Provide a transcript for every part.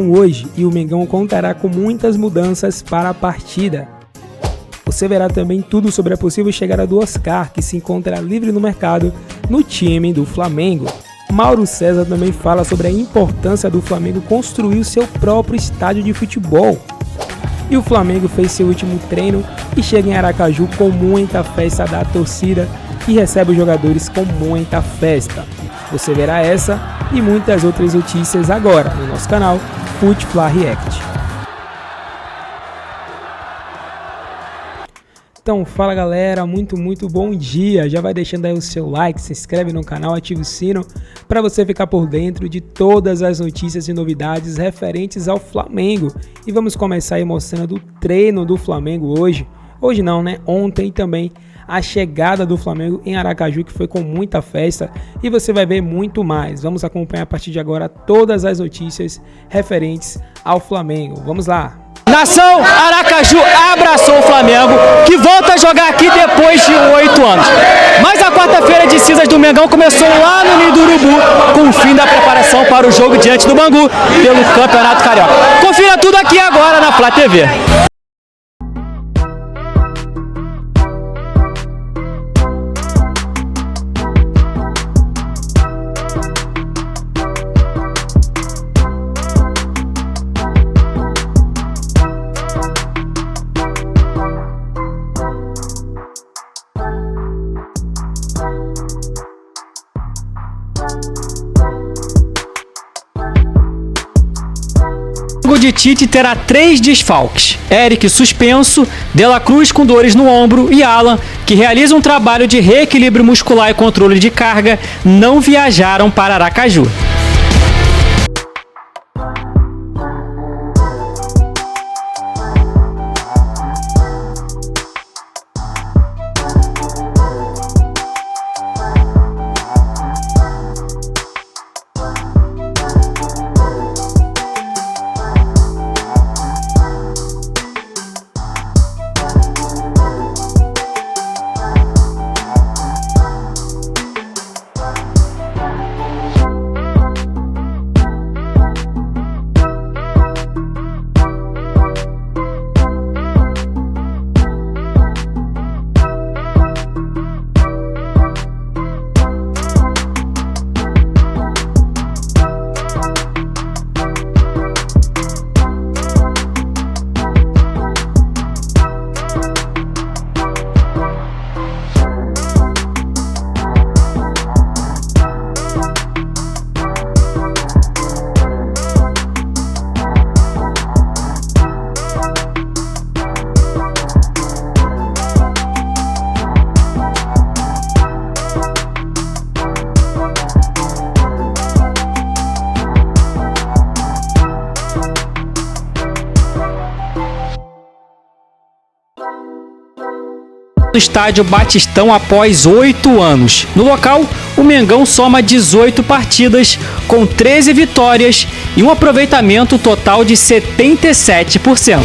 hoje e o Mengão contará com muitas mudanças para a partida. Você verá também tudo sobre a possível chegada do Oscar, que se encontra livre no mercado no time do Flamengo. Mauro César também fala sobre a importância do Flamengo construir o seu próprio estádio de futebol. E o Flamengo fez seu último treino e chega em Aracaju com muita festa da torcida e recebe os jogadores com muita festa. Você verá essa e muitas outras notícias agora no nosso canal Futfla React. Então fala galera, muito bom dia, já vai deixando aí o seu like, se inscreve no canal, ativa o sino para você ficar por dentro de todas as notícias e novidades referentes ao Flamengo. E vamos começar aí mostrando o treino do Flamengo hoje não, né, ontem também a chegada do Flamengo em Aracaju, que foi com muita festa, e você vai ver muito mais. Vamos acompanhar a partir de agora todas as notícias referentes ao Flamengo. Vamos lá! Nação Aracaju abraçou o Flamengo, que volta a jogar aqui depois de 8 anos. Mas a quarta-feira de cinzas do Mengão começou lá no Ninho do Urubu, com o fim da preparação para o jogo diante do Bangu pelo Campeonato Carioca. Confira tudo aqui agora na Flá TV. O de Tite terá 3 desfalques: Eric suspenso, De La Cruz com dores no ombro e Alan, que realiza um trabalho de reequilíbrio muscular e controle de carga, não viajaram para Aracaju. No estádio Batistão após 8 anos. No local, o Mengão soma 18 partidas, com 13 vitórias e um aproveitamento total de 77%.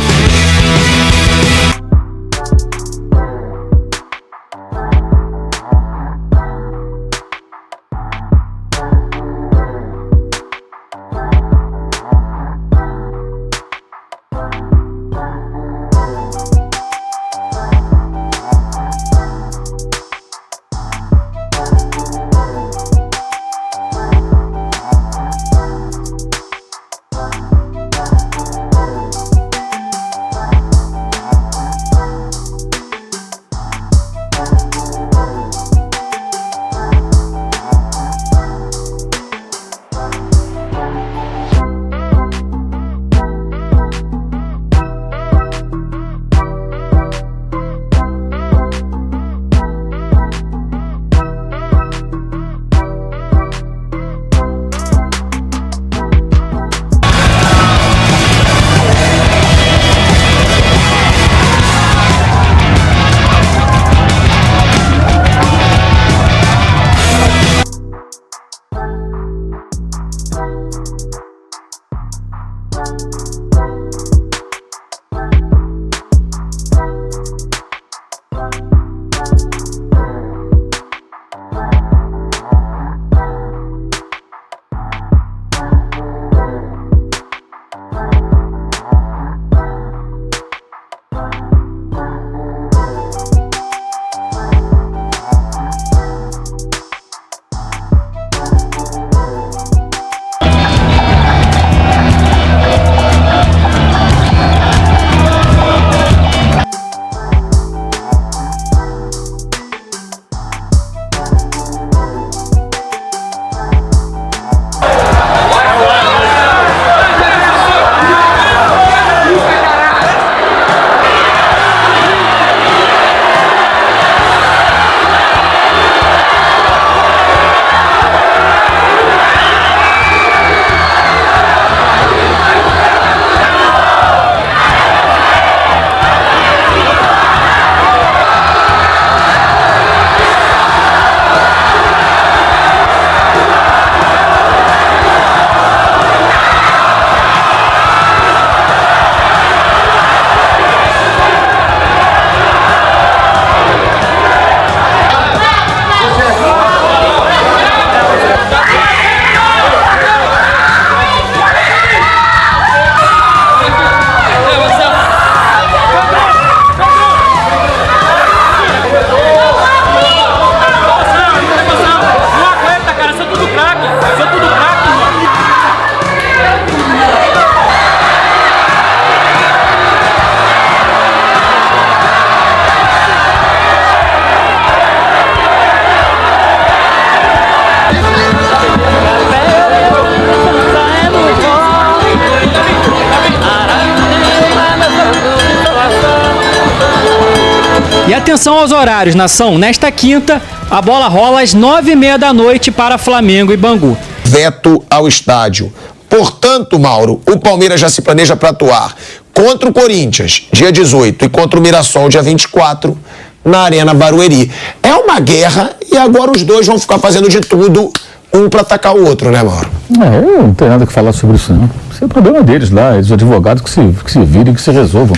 Atenção aos horários, nação. Nesta quinta, a bola rola às 9h30 da noite para Flamengo e Bangu. Veto ao estádio. Portanto, Mauro, o Palmeiras já se planeja para atuar contra o Corinthians, dia 18, e contra o Mirassol, dia 24, na Arena Barueri. É uma guerra e agora os dois vão ficar fazendo de tudo, um para atacar o outro, né, Mauro? Eu não tenho nada que falar sobre isso, não. Isso é problema deles lá, os advogados que se virem, que se resolvam.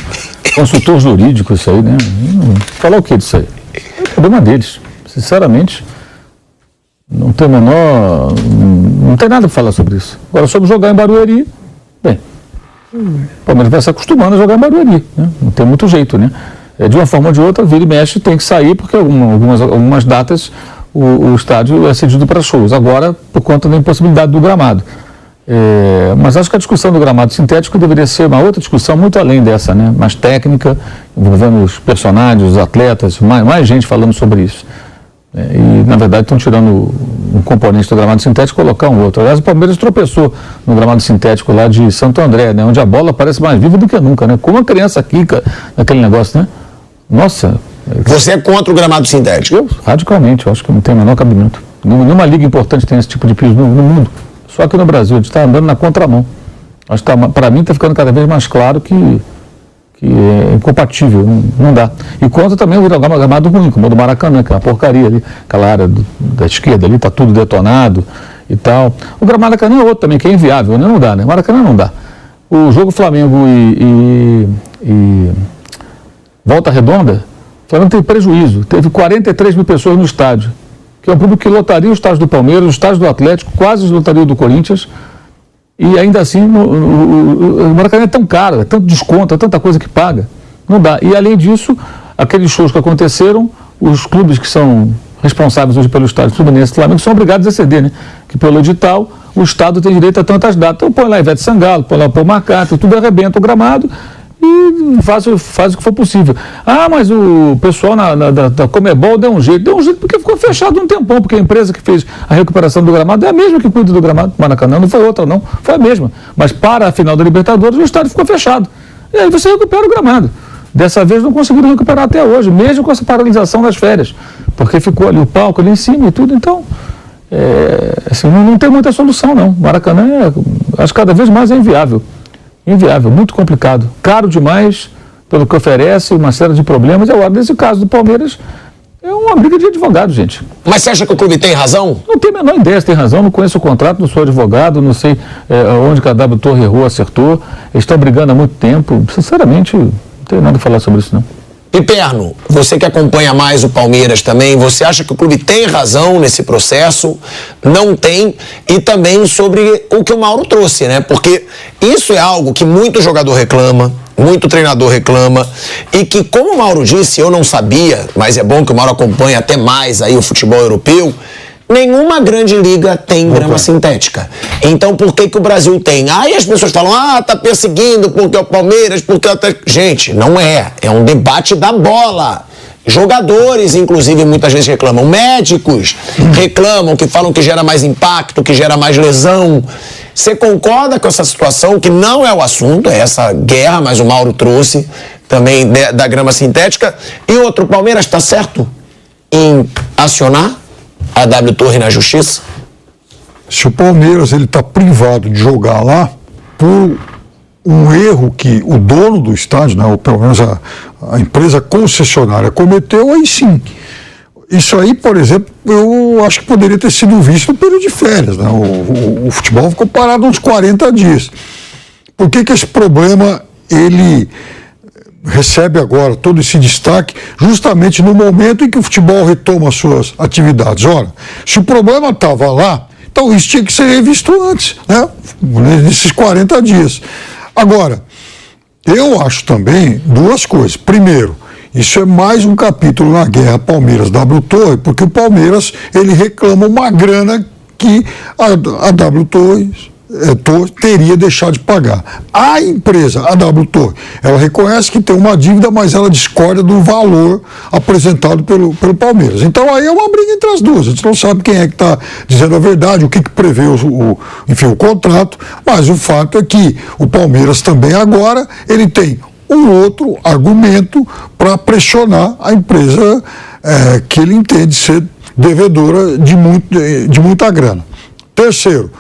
Consultor jurídico, isso aí, né? Falar o que disso aí? É problema deles. Sinceramente, não tem nada para falar sobre isso. Agora, sobre jogar em Barueri, bem, o Palmeiras vai se acostumando a jogar em Barueri, né? Não tem muito jeito, né? De uma forma ou de outra, vira e mexe, tem que sair, porque algumas datas o estádio é cedido para shows. Agora, por conta da impossibilidade do gramado. Mas acho que a discussão do gramado sintético deveria ser uma outra discussão muito além dessa, né? Mais técnica, envolvendo os personagens, os atletas, mais gente falando sobre isso. E, na verdade, estão tirando um componente do gramado sintético e colocar um outro. Aliás, o Palmeiras tropeçou no gramado sintético lá de Santo André, né? Onde a bola parece mais viva do que nunca, né? Como uma criança quica naquele negócio, né? Nossa. Você é contra o gramado sintético? Eu, radicalmente, eu acho que não tem o menor cabimento. Nenhuma liga importante tem esse tipo de piso no mundo. Só aqui no Brasil, a gente está andando na contramão. Acho que para mim está ficando cada vez mais claro que é incompatível, não dá. E contra também o gramado ruim, como o do Maracanã, que é uma porcaria ali, aquela área da esquerda ali, está tudo detonado e tal. O gramado Maracanã é outro também, que é inviável, né? Não dá, né? Maracanã não dá. O jogo Flamengo e Volta Redonda, o Flamengo teve prejuízo, teve 43 mil pessoas no estádio, que é um público que lotaria o estádio do Palmeiras, o estádio do Atlético, quase lotaria o do Corinthians, e ainda assim o Maracanã é tão caro, é tanto desconto, é tanta coisa que paga, não dá. E além disso, aqueles shows que aconteceram, os clubes que são responsáveis hoje pelo estádio Fluminense e Flamengo são obrigados a ceder, né? Que pelo edital o Estado tem direito a tantas datas. Então põe lá Ivete Sangalo, põe lá o Paul McCartney, tudo arrebenta o gramado e faz o que for possível. Ah, mas o pessoal da Comebol deu um jeito porque ficou fechado um tempão, porque a empresa que fez a recuperação do gramado é a mesma que cuida do gramado do Maracanã, não foi outra não, foi a mesma. Mas para a final da Libertadores o estádio ficou fechado. E aí você recupera o gramado. Dessa vez não conseguiram recuperar até hoje, mesmo com essa paralisação das férias, porque ficou ali o palco ali em cima e tudo, então assim, não tem muita solução não. Maracanã acho que cada vez mais é inviável, muito complicado, caro demais pelo que oferece, uma série de problemas. E agora, nesse caso do Palmeiras, é uma briga de advogado, gente. Mas você acha que o clube tem razão? Não tenho a menor ideia se tem razão, não conheço o contrato, não sou advogado, não sei onde que a W Torre errou, acertou. Eles estão brigando há muito tempo, sinceramente, não tenho nada a falar sobre isso não. Piperno, você que acompanha mais o Palmeiras também, você acha que o clube tem razão nesse processo? Não tem? E também sobre o que o Mauro trouxe, né? Porque isso é algo que muito jogador reclama, muito treinador reclama, e que, como o Mauro disse, eu não sabia, mas é bom que o Mauro acompanhe até mais aí o futebol europeu, nenhuma grande liga tem grama sintética. Então, por que o Brasil tem? Aí as pessoas falam, tá perseguindo porque é o Palmeiras, porque Gente, não é. É um debate da bola. Jogadores, inclusive, muitas vezes reclamam. Médicos reclamam, que falam que gera mais impacto, que gera mais lesão. Você concorda com essa situação, que não é o assunto, é essa guerra, mas o Mauro trouxe também da grama sintética. E outro, o Palmeiras está certo em acionar a W Torre na justiça? Se o Palmeiras está privado de jogar lá por um erro que o dono do estádio, né, ou pelo menos a empresa concessionária cometeu, aí sim. Isso aí, por exemplo, eu acho que poderia ter sido visto no período de férias, né? O futebol ficou parado uns 40 dias. Por que esse problema ele recebe agora todo esse destaque justamente no momento em que o futebol retoma as suas atividades? Ora, se o problema estava lá, então isso tinha que ser revisto antes, né? Nesses 40 dias. Agora, eu acho também duas coisas. Primeiro, isso é mais um capítulo na guerra Palmeiras-W Torre, porque o Palmeiras ele reclama uma grana que a W Torre teria deixado de pagar. A empresa, a W Torre, ela reconhece que tem uma dívida, mas ela discorda do valor apresentado pelo Palmeiras. Então aí é uma briga entre as duas. A gente não sabe quem é que está dizendo a verdade, o que prevê o contrato, mas o fato é que o Palmeiras também agora, ele tem um outro argumento para pressionar a empresa que ele entende ser devedora de muita grana. Terceiro,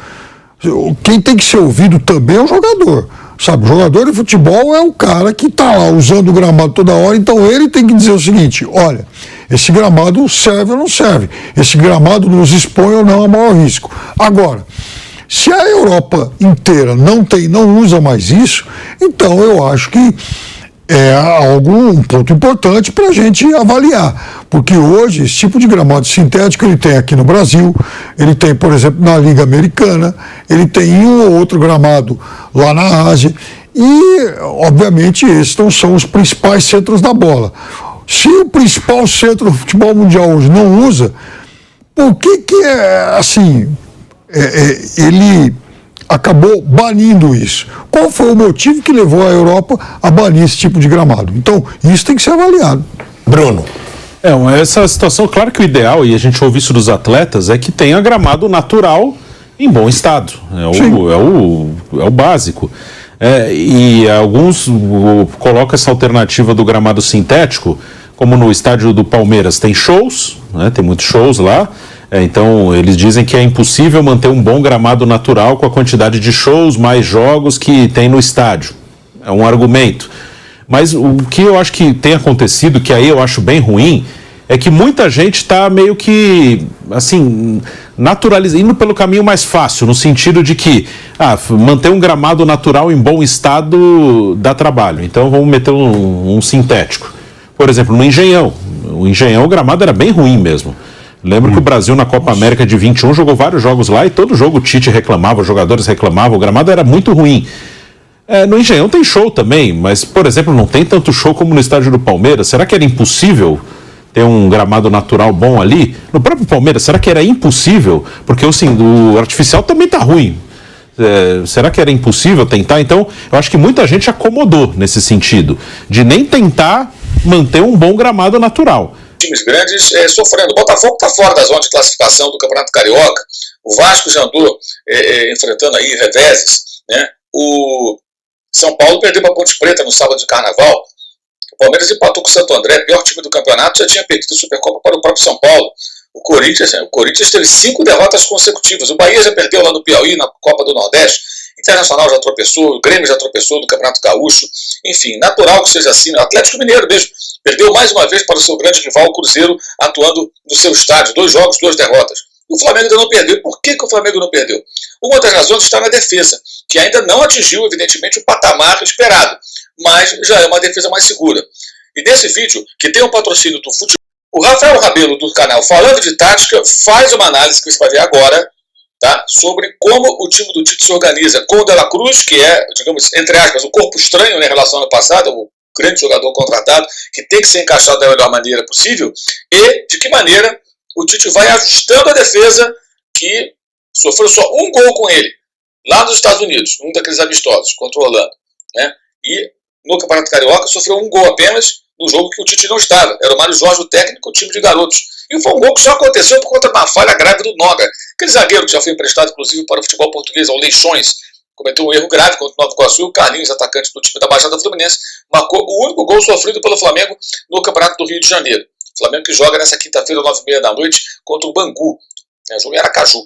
quem tem que ser ouvido também é o jogador. Sabe, o jogador de futebol é o cara que está lá usando o gramado toda hora, então ele tem que dizer o seguinte: olha, esse gramado serve ou não serve, esse gramado nos expõe ou não a maior risco. Agora, se a Europa inteira não usa mais isso, então eu acho que é um ponto importante para a gente avaliar, porque hoje esse tipo de gramado sintético ele tem aqui no Brasil, ele tem, por exemplo, na Liga Americana, ele tem um ou outro gramado lá na Ásia, e obviamente esses não são os principais centros da bola. Se o principal centro do futebol mundial hoje não usa, por que ele acabou banindo isso? Qual foi o motivo que levou a Europa a banir esse tipo de gramado? Então, isso tem que ser avaliado. Bruno. Essa situação, claro que o ideal, e a gente ouve isso dos atletas, é que tenha gramado natural em bom estado. É o básico. E alguns colocam essa alternativa do gramado sintético, como no estádio do Palmeiras tem shows, né, tem muitos shows lá. Então, eles dizem que é impossível manter um bom gramado natural com a quantidade de shows, mais jogos que tem no estádio. É um argumento. Mas o que eu acho que tem acontecido, que aí eu acho bem ruim, é que muita gente está meio que, assim, indo pelo caminho mais fácil, no sentido de que manter um gramado natural em bom estado dá trabalho. Então, vamos meter um sintético. Por exemplo, no Engenhão. O gramado era bem ruim mesmo. Lembro que o Brasil na Copa América de 21 jogou vários jogos lá e todo jogo o Tite reclamava, os jogadores reclamavam, o gramado era muito ruim. No Engenhão tem show também, mas, por exemplo, não tem tanto show como no estádio do Palmeiras. Será que era impossível ter um gramado natural bom ali? No próprio Palmeiras, será que era impossível? Porque o artificial também tá ruim. Será que era impossível tentar? Então, eu acho que muita gente acomodou nesse sentido, de nem tentar manter um bom gramado natural. Times grandes sofrendo. O Botafogo está fora da zona de classificação do Campeonato Carioca. O Vasco já andou enfrentando aí reveses, né? O São Paulo perdeu para a Ponte Preta no sábado de Carnaval. O Palmeiras empatou com o Santo André, pior time do campeonato, já tinha perdido a Supercopa para o próprio São Paulo. O Corinthians teve 5 derrotas consecutivas. O Bahia já perdeu lá no Piauí, na Copa do Nordeste. O Internacional já tropeçou, o Grêmio já tropeçou no Campeonato Gaúcho. Enfim, natural que seja assim. O Atlético Mineiro mesmo perdeu mais uma vez para o seu grande rival, o Cruzeiro, atuando no seu estádio. 2 jogos, 2 derrotas. O Flamengo ainda não perdeu. Por que o Flamengo não perdeu? Uma das razões está na defesa, que ainda não atingiu, evidentemente, o patamar esperado, mas já é uma defesa mais segura. E nesse vídeo, que tem um patrocínio do futebol, o Rafael Rabelo, do canal Falando de Tática, faz uma análise que você vai ver agora, tá? Sobre como o time do Tite se organiza com o De La Cruz, que é, digamos, entre aspas, o corpo estranho em relação ao ano passado, o grande jogador contratado, que tem que ser encaixado da melhor maneira possível, e de que maneira o Tite vai ajustando a defesa, que sofreu só um gol com ele, lá nos Estados Unidos, um daqueles amistosos, contra o Orlando, né? E no Campeonato Carioca sofreu um gol apenas no jogo que o Tite não estava. Era o Mário Jorge, o técnico, o time de garotos. E foi um gol que só aconteceu por conta de uma falha grave do Noga. Aquele zagueiro que já foi emprestado, inclusive, para o futebol português, ao Leixões, cometeu um erro grave contra o Nova Iguaçu, e o Carlinhos, atacante do time da Baixada Fluminense, marcou o único gol sofrido pelo Flamengo no Campeonato do Rio de Janeiro. O Flamengo que joga nessa quinta-feira, 9h30 da noite, contra o Bangu. O jogo em Aracaju.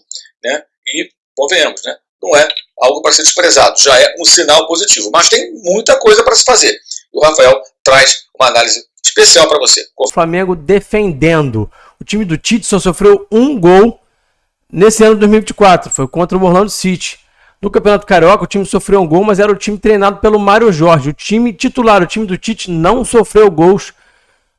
Né? E, convenhamos, né? Não é algo para ser desprezado, já é um sinal positivo. Mas tem muita coisa para se fazer. E o Rafael traz uma análise especial para você. O Flamengo defendendo. O time do Tite só sofreu um gol nesse ano de 2024. Foi contra o Orlando City. No Campeonato Carioca, o time sofreu um gol, mas era o time treinado pelo Mário Jorge. O time titular, o time do Tite, não sofreu gols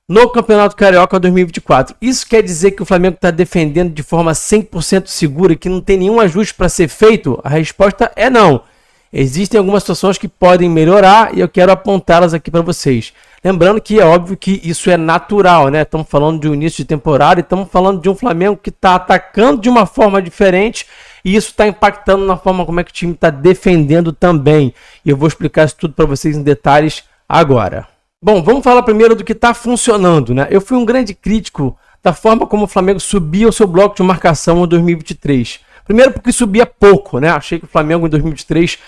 no Campeonato Carioca 2024. Isso quer dizer que o Flamengo está defendendo de forma 100% segura, que não tem nenhum ajuste para ser feito? A resposta é não. Existem algumas situações que podem melhorar e eu quero apontá-las aqui para vocês. Lembrando que é óbvio que isso é natural, né? Estamos falando de um início de temporada e estamos falando de um Flamengo que está atacando de uma forma diferente e isso está impactando na forma como é que o time está defendendo também. E eu vou explicar isso tudo para vocês em detalhes agora. Bom, vamos falar primeiro do que está funcionando, né? Eu fui um grande crítico da forma como o Flamengo subia o seu bloco de marcação em 2023. Primeiro porque subia pouco, né? Achei que o Flamengo em 2023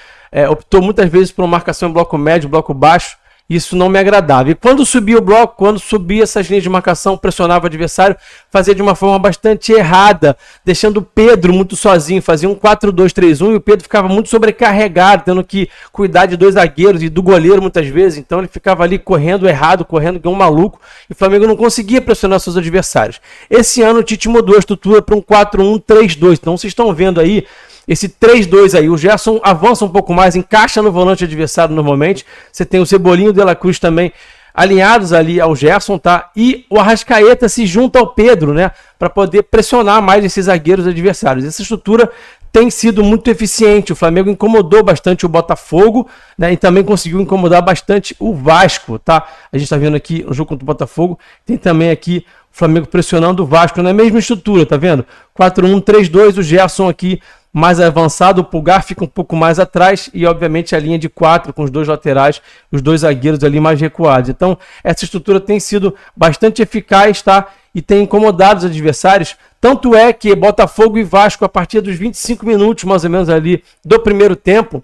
optou muitas vezes por uma marcação em bloco médio, bloco baixo, Isso não me agradava. E quando subia o bloco, quando subia essas linhas de marcação, pressionava o adversário, fazia de uma forma bastante errada, deixando o Pedro muito sozinho, fazia um 4-2-3-1 e o Pedro ficava muito sobrecarregado, tendo que cuidar de 2 zagueiros e do goleiro muitas vezes. Então ele ficava ali correndo errado, correndo que um maluco, e o Flamengo não conseguia pressionar seus adversários. Esse ano o Tite mudou a estrutura para um 4-1-3-2. Então vocês estão vendo aí esse 3-2 aí, o Gerson avança um pouco mais, encaixa no volante adversário normalmente. Você tem o Cebolinha e o De La Cruz também alinhados ali ao Gerson, tá? E o Arrascaeta se junta ao Pedro, né? Para poder pressionar mais esses zagueiros adversários. Essa estrutura tem sido muito eficiente. O Flamengo incomodou bastante o Botafogo, né? E também conseguiu incomodar bastante o Vasco, tá? A gente tá vendo aqui o jogo contra o Botafogo. Tem também aqui o Flamengo pressionando o Vasco na mesma estrutura, tá vendo? 4-1-3-2, o Gerson aqui mais avançado, o Pulgar fica um pouco mais atrás e, obviamente, a linha de 4 com os 2 laterais, os 2 zagueiros ali mais recuados. Então, essa estrutura tem sido bastante eficaz, tá? E tem incomodado os adversários. Tanto é que Botafogo e Vasco, a partir dos 25 minutos, mais ou menos ali, do primeiro tempo,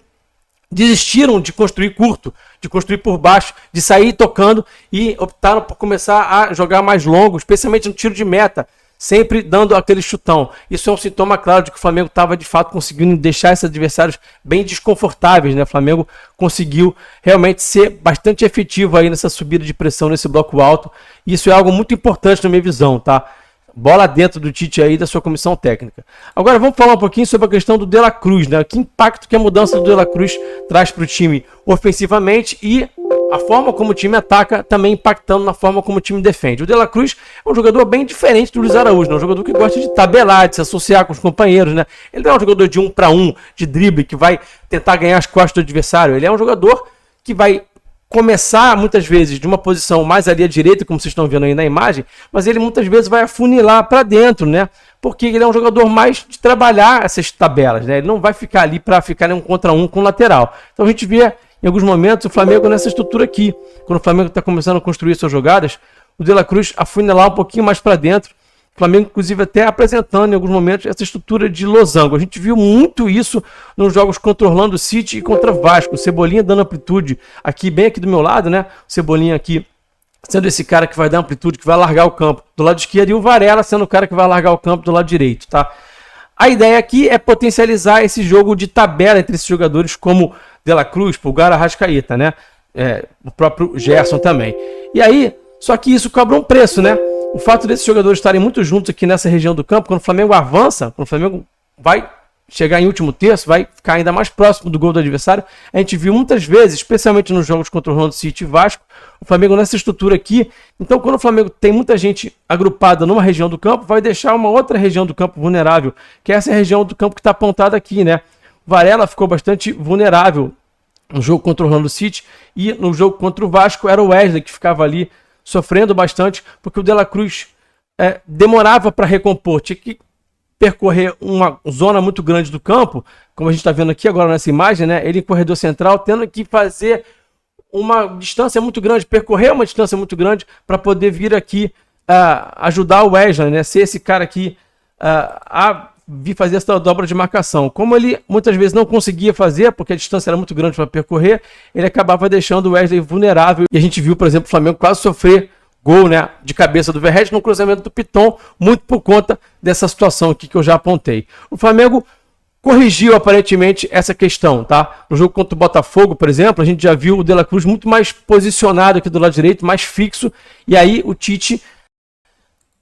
desistiram de construir curto, de construir por baixo, de sair tocando e optaram por começar a jogar mais longo, especialmente no tiro de meta, sempre dando aquele chutão. Isso é um sintoma claro de que o Flamengo estava de fato conseguindo deixar esses adversários bem desconfortáveis, né? O Flamengo conseguiu realmente ser bastante efetivo aí nessa subida de pressão nesse bloco alto. Isso é algo muito importante na minha visão, tá? Bola dentro do Tite aí, da sua comissão técnica. Agora vamos falar um pouquinho sobre a questão do De La Cruz, né? Que impacto que a mudança do De La Cruz traz para o time ofensivamente e a forma como o time ataca também impactando na forma como o time defende. O De La Cruz é um jogador bem diferente do Luiz Araújo, né? Um jogador que gosta de tabelar, de se associar com os companheiros, né? Ele não é um jogador de 1 para 1, de drible, que vai tentar ganhar as costas do adversário. Ele é um jogador que vai começar muitas vezes de uma posição mais ali à direita, como vocês estão vendo aí na imagem, mas ele muitas vezes vai afunilar para dentro, né? Porque ele é um jogador mais de trabalhar essas tabelas, né? Ele não vai ficar ali para ficar em 1 contra 1 com o lateral. Então a gente vê em alguns momentos o Flamengo nessa estrutura aqui. Quando o Flamengo está começando a construir suas jogadas, o De La Cruz afunilar um pouquinho mais para dentro. O Flamengo, inclusive, até apresentando em alguns momentos essa estrutura de losango. A gente viu muito isso nos jogos contra o Orlando City e contra o Vasco. O Cebolinha dando amplitude aqui, bem aqui do meu lado, né? O Cebolinha aqui sendo esse cara que vai dar amplitude, que vai largar o campo do lado esquerdo, e o Varela sendo o cara que vai largar o campo do lado direito, tá? A ideia aqui é potencializar esse jogo de tabela entre esses jogadores como De La Cruz, Pulgar, Arrascaeta, né? O próprio Gerson também. E aí, só que isso cobra um preço, né? O fato desses jogadores estarem muito juntos aqui nessa região do campo, quando o Flamengo avança, quando o Flamengo vai chegar em último terço, vai ficar ainda mais próximo do gol do adversário, a gente viu muitas vezes, especialmente nos jogos contra o Orlando City e Vasco, o Flamengo nessa estrutura aqui. Então, quando o Flamengo tem muita gente agrupada numa região do campo, vai deixar uma outra região do campo vulnerável, que é essa região do campo que está apontada aqui, né? O Varela ficou bastante vulnerável no jogo contra o Orlando City, e no jogo contra o Vasco era o Wesley que ficava ali sofrendo bastante, porque o De La Cruz demorava para recompor, tinha que percorrer uma zona muito grande do campo, como a gente está vendo aqui agora nessa imagem, né? Ele em corredor central, tendo que fazer uma distância muito grande, percorrer uma distância muito grande para poder vir aqui ajudar o Wesley, né? Ser esse cara aqui a vir fazer essa dobra de marcação. Como ele muitas vezes não conseguia fazer, porque a distância era muito grande para percorrer, ele acabava deixando o Wesley vulnerável. E a gente viu, por exemplo, o Flamengo quase sofrer gol, né, de cabeça do Verratti no cruzamento do Piton, muito por conta dessa situação aqui que eu já apontei. O Flamengo corrigiu aparentemente essa questão, tá? No jogo contra o Botafogo, por exemplo, a gente já viu o De La Cruz muito mais posicionado aqui do lado direito, mais fixo, e aí o Tite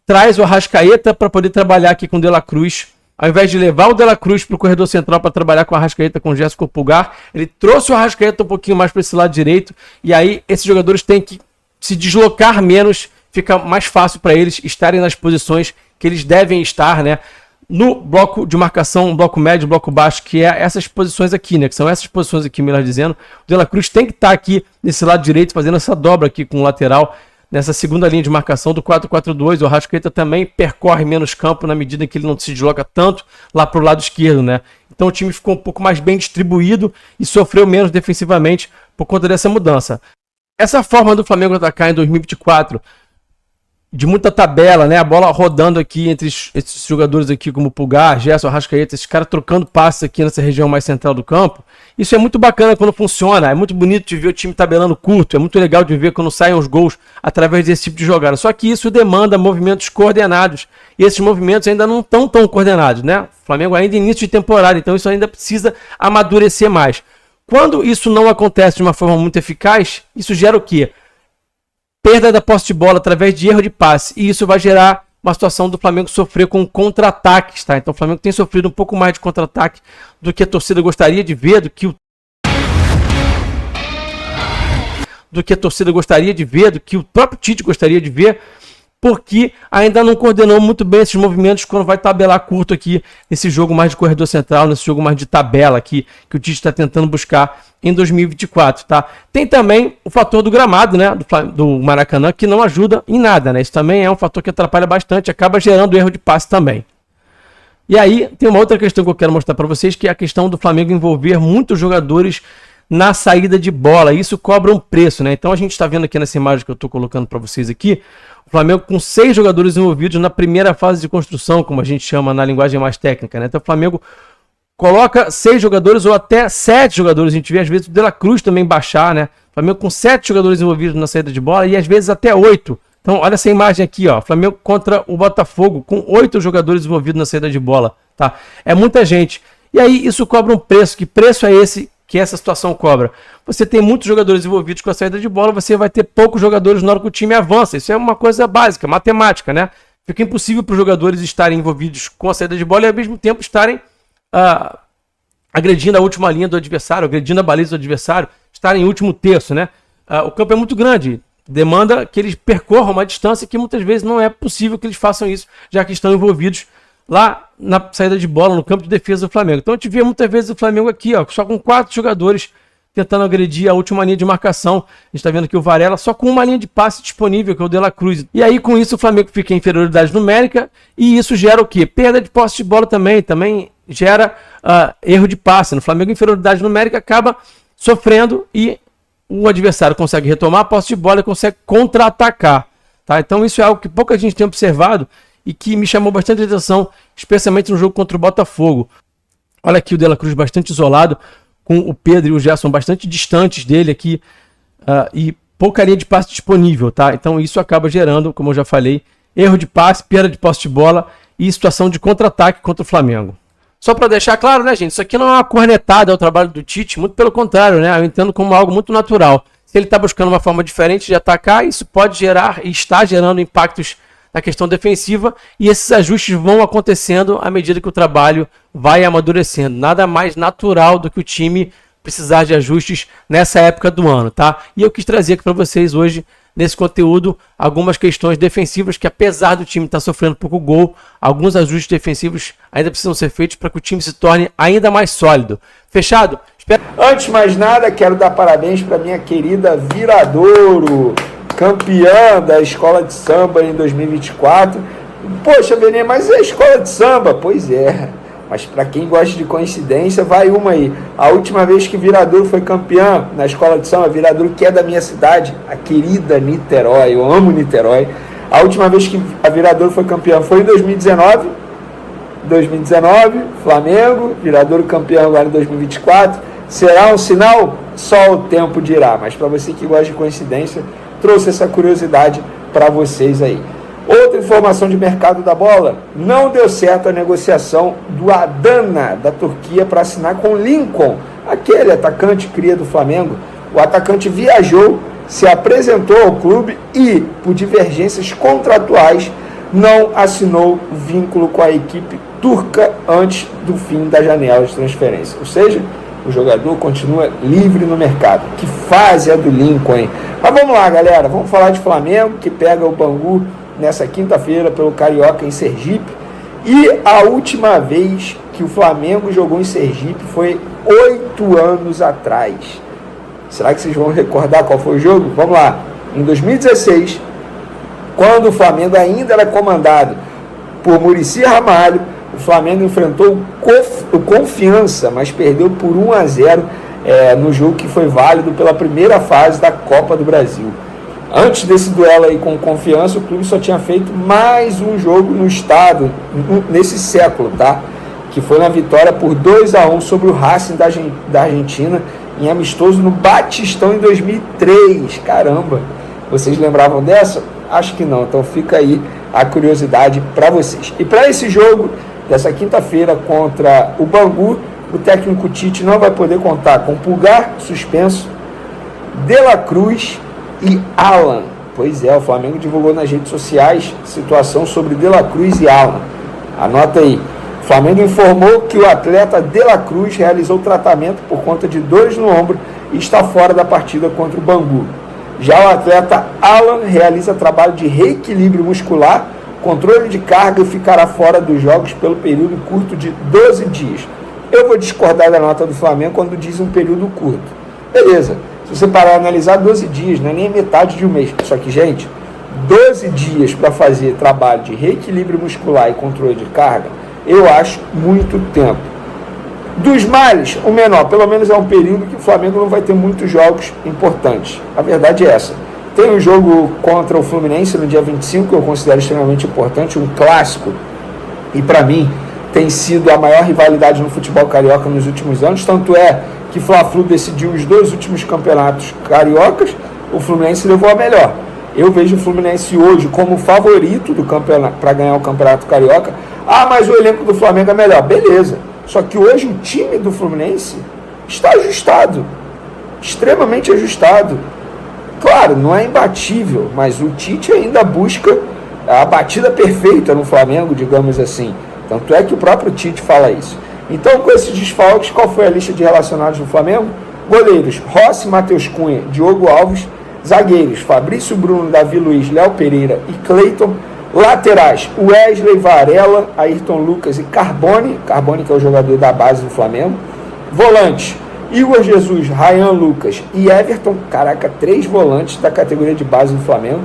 traz o Arrascaeta para poder trabalhar aqui com o De La Cruz. Ao invés de levar o De La Cruz para o corredor central para trabalhar com o Arrascaeta, com o Gerson, com o Pulgar, ele trouxe o Arrascaeta um pouquinho mais para esse lado direito, e aí esses jogadores têm que se deslocar menos, fica mais fácil para eles estarem nas posições que eles devem estar, né? No bloco de marcação, bloco médio, bloco baixo, que é essas posições aqui, né? Que são essas posições aqui, melhor dizendo. O De La Cruz tem que estar aqui nesse lado direito, fazendo essa dobra aqui com o lateral, nessa segunda linha de marcação do 4-4-2. O Arrascaeta também percorre menos campo na medida que ele não se desloca tanto lá para o lado esquerdo, né? Então o time ficou um pouco mais bem distribuído e sofreu menos defensivamente por conta dessa mudança. Essa forma do Flamengo atacar em 2024 de muita tabela, né? A bola rodando aqui entre esses jogadores aqui, como Pulgar, Gerson, Arrascaeta, esses caras trocando passes aqui nessa região mais central do campo. Isso é muito bacana quando funciona, é muito bonito de ver o time tabelando curto, é muito legal de ver quando saem os gols através desse tipo de jogada. Só que isso demanda movimentos coordenados, e esses movimentos ainda não estão tão coordenados, né? O Flamengo ainda é início de temporada, então isso ainda precisa amadurecer mais. Quando isso não acontece de uma forma muito eficaz, isso gera o quê? Perda da posse de bola através de erro de passe, e isso vai gerar uma situação do Flamengo sofrer com contra-ataques, tá? Então o Flamengo tem sofrido um pouco mais de contra-ataque do que a torcida gostaria de ver, do que a torcida gostaria de ver, do que o próprio Tite gostaria de ver, porque ainda não coordenou muito bem esses movimentos quando vai tabelar curto aqui nesse jogo mais de corredor central, nesse jogo mais de tabela aqui que o Tite está tentando buscar em 2024, tá? Tem também o fator do gramado, né, do Maracanã, que não ajuda em nada, né? Isso também é um fator que atrapalha bastante, acaba gerando erro de passe também. E aí tem uma outra questão que eu quero mostrar para vocês, que é a questão do Flamengo envolver muitos jogadores na saída de bola. Isso cobra um preço, né? Então a gente está vendo aqui nessa imagem que eu estou colocando para vocês aqui, o Flamengo com 6 jogadores envolvidos na primeira fase de construção, como a gente chama na linguagem mais técnica, né? Então o Flamengo coloca 6 jogadores ou até 7 jogadores. A gente vê às vezes o De La Cruz também baixar, né? O Flamengo com 7 jogadores envolvidos na saída de bola e às vezes até 8. Então olha essa imagem aqui, ó. Flamengo contra o Botafogo com 8 jogadores envolvidos na saída de bola, tá? É muita gente. E aí isso cobra um preço. Que preço é esse que essa situação cobra? Você tem muitos jogadores envolvidos com a saída de bola, você vai ter poucos jogadores na hora que o time avança. Isso é uma coisa básica, matemática, né? Fica impossível para os jogadores estarem envolvidos com a saída de bola e ao mesmo tempo estarem agredindo a última linha do adversário, agredindo a baliza do adversário, estarem em último terço, né? O campo é muito grande, demanda que eles percorram uma distância que muitas vezes não é possível que eles façam isso, já que estão envolvidos lá na saída de bola, no campo de defesa do Flamengo. Então a gente vê muitas vezes o Flamengo aqui, ó, só com 4 jogadores tentando agredir a última linha de marcação. A gente está vendo aqui o Varela só com uma linha de passe disponível, que é o De La Cruz. E aí com isso o Flamengo fica em inferioridade numérica e isso gera o quê? Perda de posse de bola também gera erro de passe. No Flamengo, inferioridade numérica acaba sofrendo e o adversário consegue retomar a posse de bola e consegue contra-atacar, tá? Então isso é algo que pouca gente tem observado e que me chamou bastante atenção, especialmente no jogo contra o Botafogo. Olha aqui o De La Cruz bastante isolado, com o Pedro e o Gerson bastante distantes dele aqui, e pouca linha de passe disponível, tá? Então isso acaba gerando, como eu já falei, erro de passe, perda de posse de bola e situação de contra-ataque contra o Flamengo. Só para deixar claro, né, gente, isso aqui não é uma cornetada ao trabalho do Tite, muito pelo contrário, né? Eu entendo como algo muito natural. Se ele está buscando uma forma diferente de atacar, isso pode gerar e está gerando impactos na questão defensiva e esses ajustes vão acontecendo à medida que o trabalho vai amadurecendo. Nada mais natural do que o time precisar de ajustes nessa época do ano, tá? E eu quis trazer aqui para vocês hoje, nesse conteúdo, algumas questões defensivas que, apesar do time estar sofrendo pouco gol, alguns ajustes defensivos ainda precisam ser feitos para que o time se torne ainda mais sólido. Fechado? Antes de mais nada, quero dar parabéns para minha querida Viradouro, campeã da escola de samba em 2024. Poxa, Benê, mas é a escola de samba? Pois é, mas para quem gosta de coincidência, vai uma aí. A última vez que Viradouro foi campeã na escola de samba, Viradouro, que é da minha cidade, a querida Niterói, eu amo Niterói. A última vez que a Viradouro foi campeã foi em 2019. 2019, Flamengo, Viradouro campeão agora em 2024. Será um sinal? Só o tempo dirá, mas para você que gosta de coincidência, trouxe essa curiosidade para vocês aí. Outra informação de mercado da bola, não deu certo a negociação do Adana da Turquia para assinar com o Lincoln, aquele atacante cria do Flamengo. O atacante viajou, se apresentou ao clube e, por divergências contratuais, não assinou vínculo com a equipe turca antes do fim da janela de transferência. Ou seja, o jogador continua livre no mercado. Que fase é do Lincoln, hein? Mas vamos lá, galera. Vamos falar de Flamengo, que pega o Bangu nessa quinta-feira pelo Carioca em Sergipe. E a última vez que o Flamengo jogou em Sergipe foi 8 anos atrás. Será que vocês vão recordar qual foi o jogo? Vamos lá. Em 2016, quando o Flamengo ainda era comandado por Muricy Ramalho, o Flamengo enfrentou o Confiança, mas perdeu por 1-0 no jogo que foi válido pela primeira fase da Copa do Brasil. Antes desse duelo aí com Confiança, o clube só tinha feito mais um jogo no estado, nesse século, tá? Que foi na vitória por 2-1 sobre o Racing da Argentina, em amistoso no Batistão em 2003. Caramba, vocês lembravam dessa? Acho que não, então fica aí a curiosidade para vocês. E para esse jogo, dessa quinta-feira contra o Bangu, o técnico Tite não vai poder contar com Pulgar, suspenso, De La Cruz e Alan. Pois é, o Flamengo divulgou nas redes sociais situação sobre De La Cruz e Alan. Anota aí. O Flamengo informou que o atleta De La Cruz realizou tratamento por conta de dores no ombro e está fora da partida contra o Bangu. Já o atleta Alan realiza trabalho de reequilíbrio muscular, controle de carga e ficará fora dos jogos pelo período curto de 12 dias. Eu vou discordar da nota do Flamengo quando diz um período curto. Beleza, se você parar a analisar 12 dias, não é nem metade de um mês. Só que, gente, 12 dias para fazer trabalho de reequilíbrio muscular e controle de carga, eu acho muito tempo. Dos males, o menor, pelo menos é um período que o Flamengo não vai ter muitos jogos importantes. A verdade é essa. Tem um jogo contra o Fluminense no dia 25, que eu considero extremamente importante, um clássico, e para mim tem sido a maior rivalidade no futebol carioca nos últimos anos, tanto é que Fla-Flu decidiu os 2 últimos campeonatos cariocas, o Fluminense levou a melhor. Eu vejo o Fluminense hoje como favorito do campeonato para ganhar o Campeonato Carioca. Ah, mas o elenco do Flamengo é melhor. Beleza. Só que hoje o time do Fluminense está ajustado, extremamente ajustado. Claro, não é imbatível, mas o Tite ainda busca a batida perfeita no Flamengo, digamos assim. Tanto é que o próprio Tite fala isso. Então, com esses desfalques, qual foi a lista de relacionados no Flamengo? Goleiros: Rossi, Matheus Cunha, Diogo Alves. Zagueiros: Fabrício Bruno, Davi Luiz, Léo Pereira e Cleiton. Laterais: Wesley, Varela, Ayrton Lucas e Carbone, que é o jogador da base do Flamengo. Volantes: Igor Jesus, Ryan Lucas e Everton. Caraca, 3 volantes da categoria de base do Flamengo.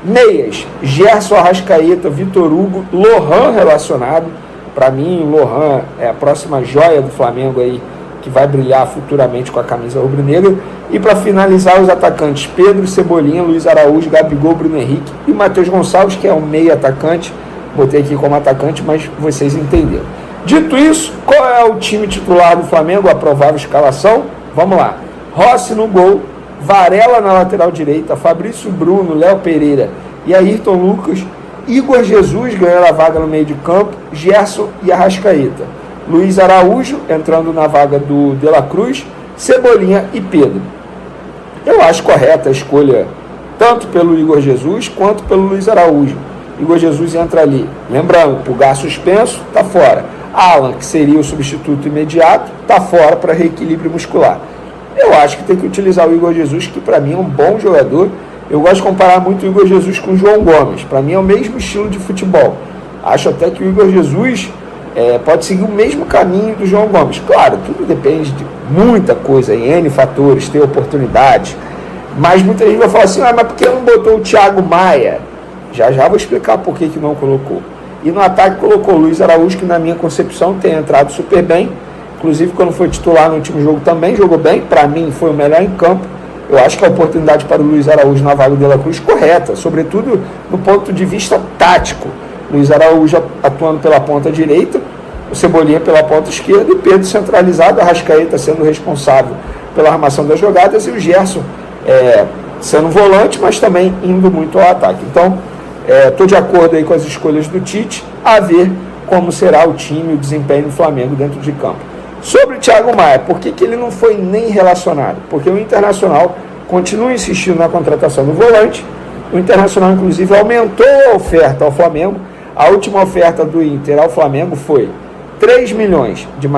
Meias: Gerson, Arrascaeta, Vitor Hugo, Lohan relacionado. Para mim, o Lohan é a próxima joia do Flamengo aí, que vai brilhar futuramente com a camisa rubro-negra. E para finalizar, os atacantes: Pedro, Cebolinha, Luiz Araújo, Gabigol, Bruno Henrique e Matheus Gonçalves, que é um meio atacante. Botei aqui como atacante, mas vocês entenderam. Dito isso, qual é o time titular do Flamengo? A provável escalação? Vamos lá. Rossi no gol, Varela na lateral direita, Fabrício Bruno, Léo Pereira e Ayrton Lucas. Igor Jesus ganhando a vaga no meio de campo, Gerson e Arrascaeta. Luiz Araújo entrando na vaga do De La Cruz, Cebolinha e Pedro. Eu acho correta a escolha tanto pelo Igor Jesus quanto pelo Luiz Araújo. Igor Jesus entra ali. Lembrando, Pulgar suspenso, está fora. Alan, que seria o substituto imediato, está fora para reequilíbrio muscular. Eu acho que tem que utilizar o Igor Jesus, que para mim é um bom jogador. Eu gosto de comparar muito o Igor Jesus com o João Gomes. Para mim é o mesmo estilo de futebol. Acho até que o Igor Jesus pode seguir o mesmo caminho do João Gomes. Claro, tudo depende de muita coisa, em N fatores, ter oportunidades. Mas muita gente vai falar assim, mas por que não botou o Thiago Maia? Já vou explicar por que não colocou. E no ataque colocou o Luiz Araújo, que na minha concepção tem entrado super bem. Inclusive, quando foi titular no último jogo também jogou bem. Para mim, foi o melhor em campo. Eu acho que a oportunidade para o Luiz Araújo na vaga do De La Cruz correta, sobretudo no ponto de vista tático. Luiz Araújo atuando pela ponta direita, o Cebolinha pela ponta esquerda e Pedro centralizado, a Arrascaeta sendo responsável pela armação das jogadas e o Gerson sendo volante, mas também indo muito ao ataque. Então, estou de acordo aí com as escolhas do Tite, a ver como será o time, o desempenho do Flamengo dentro de campo. Sobre o Thiago Maia, por que ele não foi nem relacionado? Porque o Internacional continua insistindo na contratação do volante. O Internacional, inclusive, aumentou a oferta ao Flamengo. A última oferta do Inter ao Flamengo foi 3 milhões de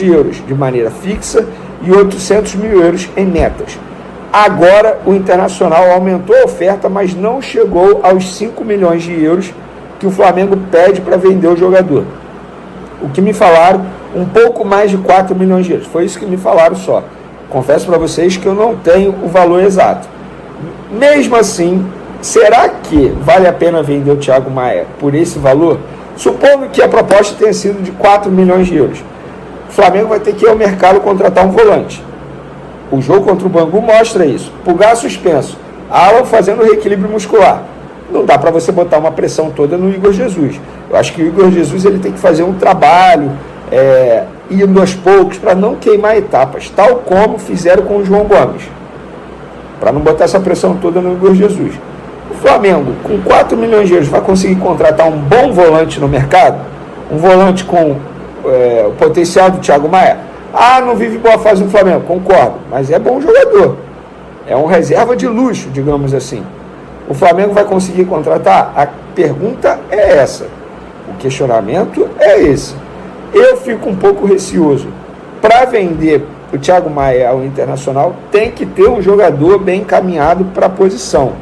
euros de maneira fixa e 800 mil euros em metas. Agora o Internacional aumentou a oferta, mas não chegou aos 5 milhões de euros que o Flamengo pede para vender o jogador. O que me falaram, um pouco mais de 4 milhões de euros. Foi isso que me falaram só. Confesso para vocês que eu não tenho o valor exato. Mesmo assim, será que vale a pena vender o Thiago Maia por esse valor? Supondo que a proposta tenha sido de 4 milhões de euros. O Flamengo vai ter que ir ao mercado contratar um volante. O jogo contra o Bangu mostra isso. Pulgar suspenso, Alan fazendo reequilíbrio muscular. Não dá para você botar uma pressão toda no Igor Jesus. Eu acho que o Igor Jesus ele tem que fazer um trabalho, indo aos poucos, para não queimar etapas, tal como fizeram com o João Gomes, para não botar essa pressão toda no Igor Jesus. O Flamengo, com 4 milhões de euros, vai conseguir contratar um bom volante no mercado? Um volante com o potencial do Thiago Maia? Não vive boa fase no Flamengo, concordo, mas é bom jogador. É um reserva de luxo, digamos assim. O Flamengo vai conseguir contratar? A pergunta é essa. O questionamento é esse. Eu fico um pouco receoso. Para vender o Thiago Maia ao Internacional, tem que ter um jogador bem encaminhado para a posição.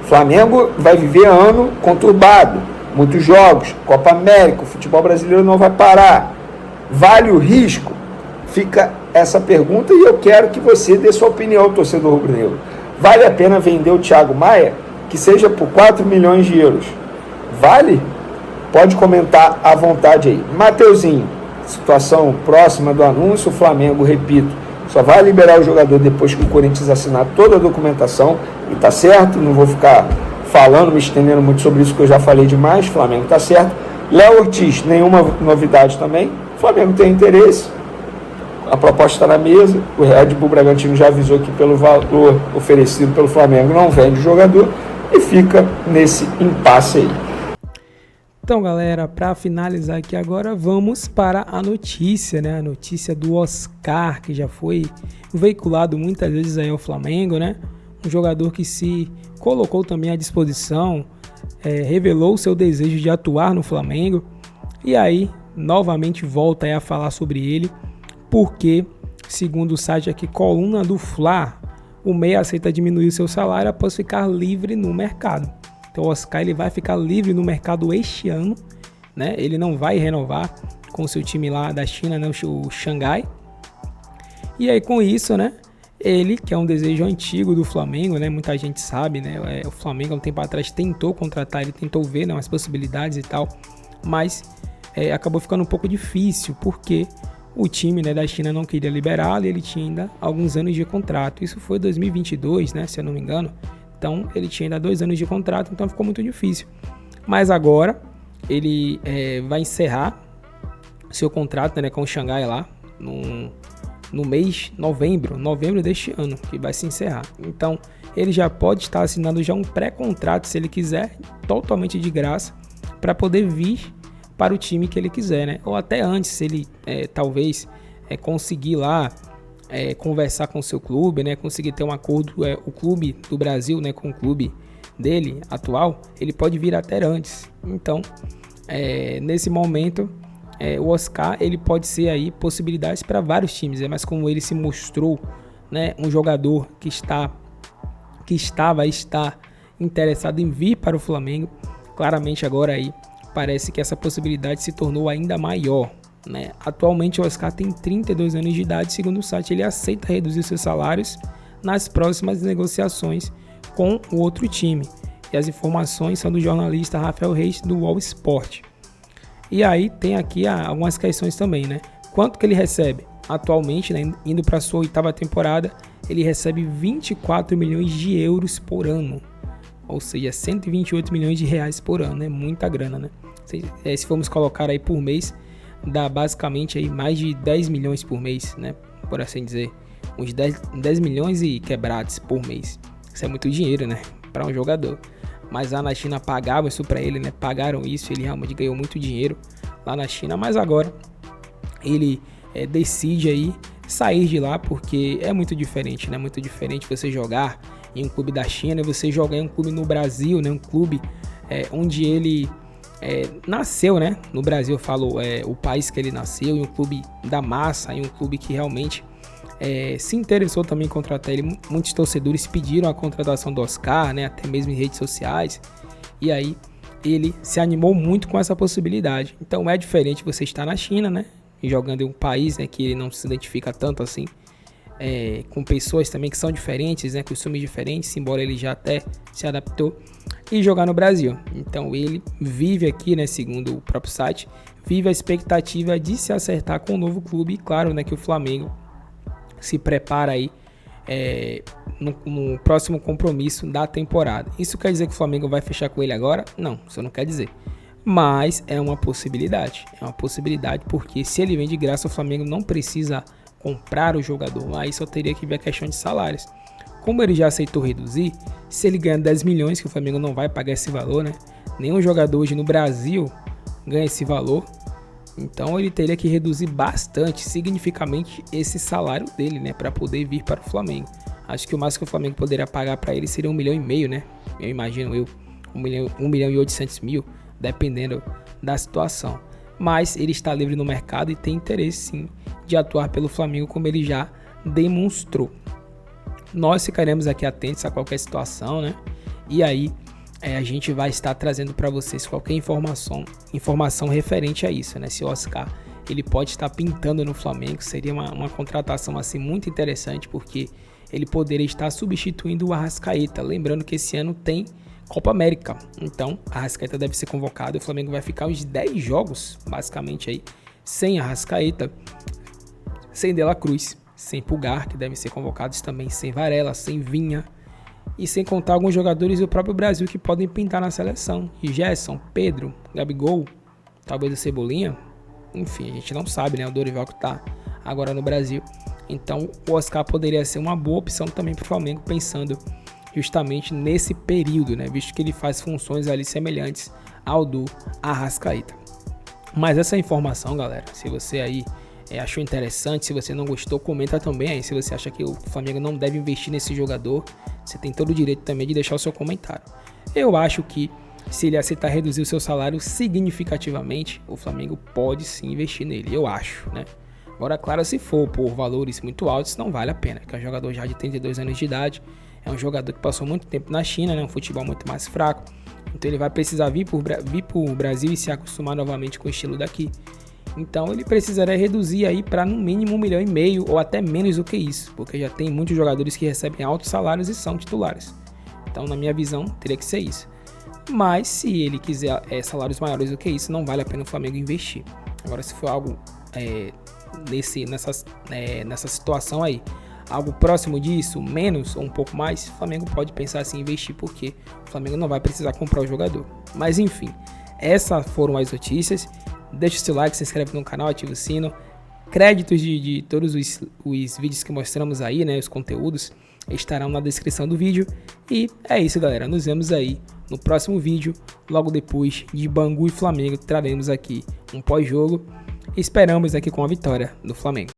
O Flamengo vai viver ano conturbado. Muitos jogos, Copa América, o futebol brasileiro não vai parar. Vale o risco? Fica essa pergunta e eu quero que você dê sua opinião, torcedor rubro-negro. Vale a pena vender o Thiago Maia, que seja por 4 milhões de euros? Vale? Pode comentar à vontade aí. Mateuzinho, situação próxima do anúncio, o Flamengo, repito, só vai liberar o jogador depois que o Corinthians assinar toda a documentação, e tá certo, não vou ficar falando, me estendendo muito sobre isso, que eu já falei demais, o Flamengo tá certo. Léo Ortiz, nenhuma novidade também, o Flamengo tem interesse, a proposta está na mesa, o Red Bull Bragantino já avisou que pelo valor oferecido pelo Flamengo não vende o jogador, e fica nesse impasse aí. Então, galera, para finalizar aqui agora, vamos para a notícia, né? A notícia do Oscar, que já foi veiculado muitas vezes aí ao Flamengo, né? Um jogador que se colocou também à disposição, revelou seu desejo de atuar no Flamengo, e aí, novamente, volta aí a falar sobre ele, porque, segundo o site aqui, Coluna do Fla, o meia aceita diminuir seu salário após ficar livre no mercado. Então o Oscar ele vai ficar livre no mercado este ano, né? Ele não vai renovar com o seu time lá da China, né? O Xangai. E aí com isso, né? Ele, que é um desejo antigo do Flamengo, né? Muita gente sabe, né? O Flamengo há um tempo atrás tentou contratar, ele tentou ver, né, umas possibilidades e tal, mas acabou ficando um pouco difícil, porque o time, né, da China não queria liberá-lo e ele tinha ainda alguns anos de contrato. Isso foi 2022, né? Se eu não me engano. Então, ele tinha ainda 2 anos de contrato, então ficou muito difícil. Mas agora, ele vai encerrar seu contrato, né, com o Xangai lá, no mês novembro deste ano, que vai se encerrar. Então, ele já pode estar assinando já um pré-contrato, se ele quiser, totalmente de graça, para poder vir para o time que ele quiser, né? Ou até antes, se ele talvez conseguir lá conversar com o seu clube, né, conseguir ter um acordo, o clube do Brasil, né, com o clube dele atual, ele pode vir até antes. Então, nesse momento, o Oscar ele pode ser aí possibilidades para vários times, mas como ele se mostrou, né, um jogador que está interessado em vir para o Flamengo, claramente agora aí parece que essa possibilidade se tornou ainda maior. Né? Atualmente o Oscar tem 32 anos de idade, segundo o site ele aceita reduzir seus salários nas próximas negociações com o outro time, e as informações são do jornalista Rafael Reis do UOL Sport. E aí tem aqui algumas questões também, né? Quanto que ele recebe? Atualmente, né, indo para a sua 8ª temporada, ele recebe 24 milhões de euros por ano, ou seja, 128 milhões de reais por ano, é muita grana, né? Se formos colocar aí por mês, dá basicamente aí mais de 10 milhões por mês, né? Por assim dizer, uns 10 milhões e quebrados por mês. Isso é muito dinheiro, né? Para um jogador. Mas lá na China pagavam isso para ele, né? Pagaram isso, ele realmente ganhou muito dinheiro lá na China. Mas agora ele decide aí sair de lá, porque é muito diferente, né? Muito diferente você jogar em um clube da China e você jogar em um clube no Brasil, né? Um clube onde ele nasceu, né? No Brasil, eu falo o país que ele nasceu, em um clube da massa, em um clube que realmente se interessou também em contratar ele. Muitos torcedores pediram a contratação do Oscar, né? Até mesmo em redes sociais. E aí ele se animou muito com essa possibilidade. Então é diferente você estar na China, né? E jogando em um país, né, que ele não se identifica tanto assim, com pessoas também que são diferentes, né? Costumes diferentes, embora ele já até se adaptou, e jogar no Brasil. Então ele vive aqui, né, segundo o próprio site, vive a expectativa de se acertar com o novo clube. E claro, né, que o Flamengo se prepara aí no próximo compromisso da temporada. Isso quer dizer que o Flamengo vai fechar com ele agora? Não, isso não quer dizer. Mas é uma possibilidade. É uma possibilidade porque se ele vem de graça, o Flamengo não precisa comprar o jogador. Aí só teria que ver a questão de salários. Como ele já aceitou reduzir, se ele ganha 10 milhões, que o Flamengo não vai pagar esse valor, né? Nenhum jogador hoje no Brasil ganha esse valor. Então ele teria que reduzir bastante, significativamente, esse salário dele, né? Para poder vir para o Flamengo. Acho que o máximo que o Flamengo poderia pagar para ele seria 1,5 milhão, né? Eu imagino 1 milhão e 800 mil, dependendo da situação. Mas ele está livre no mercado e tem interesse sim de atuar pelo Flamengo, como ele já demonstrou. Nós ficaremos aqui atentos a qualquer situação, né? E aí a gente vai estar trazendo para vocês qualquer informação referente a isso, né? Se o Oscar ele pode estar pintando no Flamengo, seria uma contratação assim muito interessante, porque ele poderia estar substituindo o Arrascaeta. Lembrando que esse ano tem Copa América, então a Arrascaeta deve ser convocado. O Flamengo vai ficar uns 10 jogos, basicamente, aí sem Arrascaeta, sem De La Cruz, sem Pulgar, que devem ser convocados também, sem Varela, sem Vinha, e sem contar alguns jogadores do próprio Brasil que podem pintar na seleção. E Gerson, Pedro, Gabigol, talvez o Cebolinha, enfim, a gente não sabe, né? O Dorival que tá agora no Brasil. Então o Oscar poderia ser uma boa opção também para o Flamengo, pensando justamente nesse período, né? Visto que ele faz funções ali semelhantes ao do Arrascaeta. Mas essa informação, galera, se você aí achou interessante, se você não gostou, comenta também aí. Se você acha que o Flamengo não deve investir nesse jogador, você tem todo o direito também de deixar o seu comentário. Eu acho que se ele aceitar reduzir o seu salário significativamente, o Flamengo pode sim investir nele, eu acho, né? Agora, claro, se for por valores muito altos, não vale a pena, porque é um jogador já de 32 anos de idade, é um jogador que passou muito tempo na China, né? Um futebol muito mais fraco, então ele vai precisar vir pro Brasil e se acostumar novamente com o estilo daqui. Então ele precisaria reduzir aí para no mínimo 1,5 milhão ou até menos do que isso, porque já tem muitos jogadores que recebem altos salários e são titulares. Então, na minha visão, teria que ser isso. Mas se ele quiser salários maiores do que isso, não vale a pena o Flamengo investir. Agora, se for algo nessa situação aí, algo próximo disso, menos ou um pouco mais, o Flamengo pode pensar assim em investir, porque o Flamengo não vai precisar comprar o jogador. Mas enfim, essas foram as notícias. Deixa o seu like, se inscreve no canal, ativa o sino. Créditos de todos os vídeos que mostramos aí, né, os conteúdos, estarão na descrição do vídeo. E é isso, galera, nos vemos aí no próximo vídeo. Logo depois de Bangu e Flamengo, traremos aqui um pós-jogo. Esperamos aqui com a vitória do Flamengo.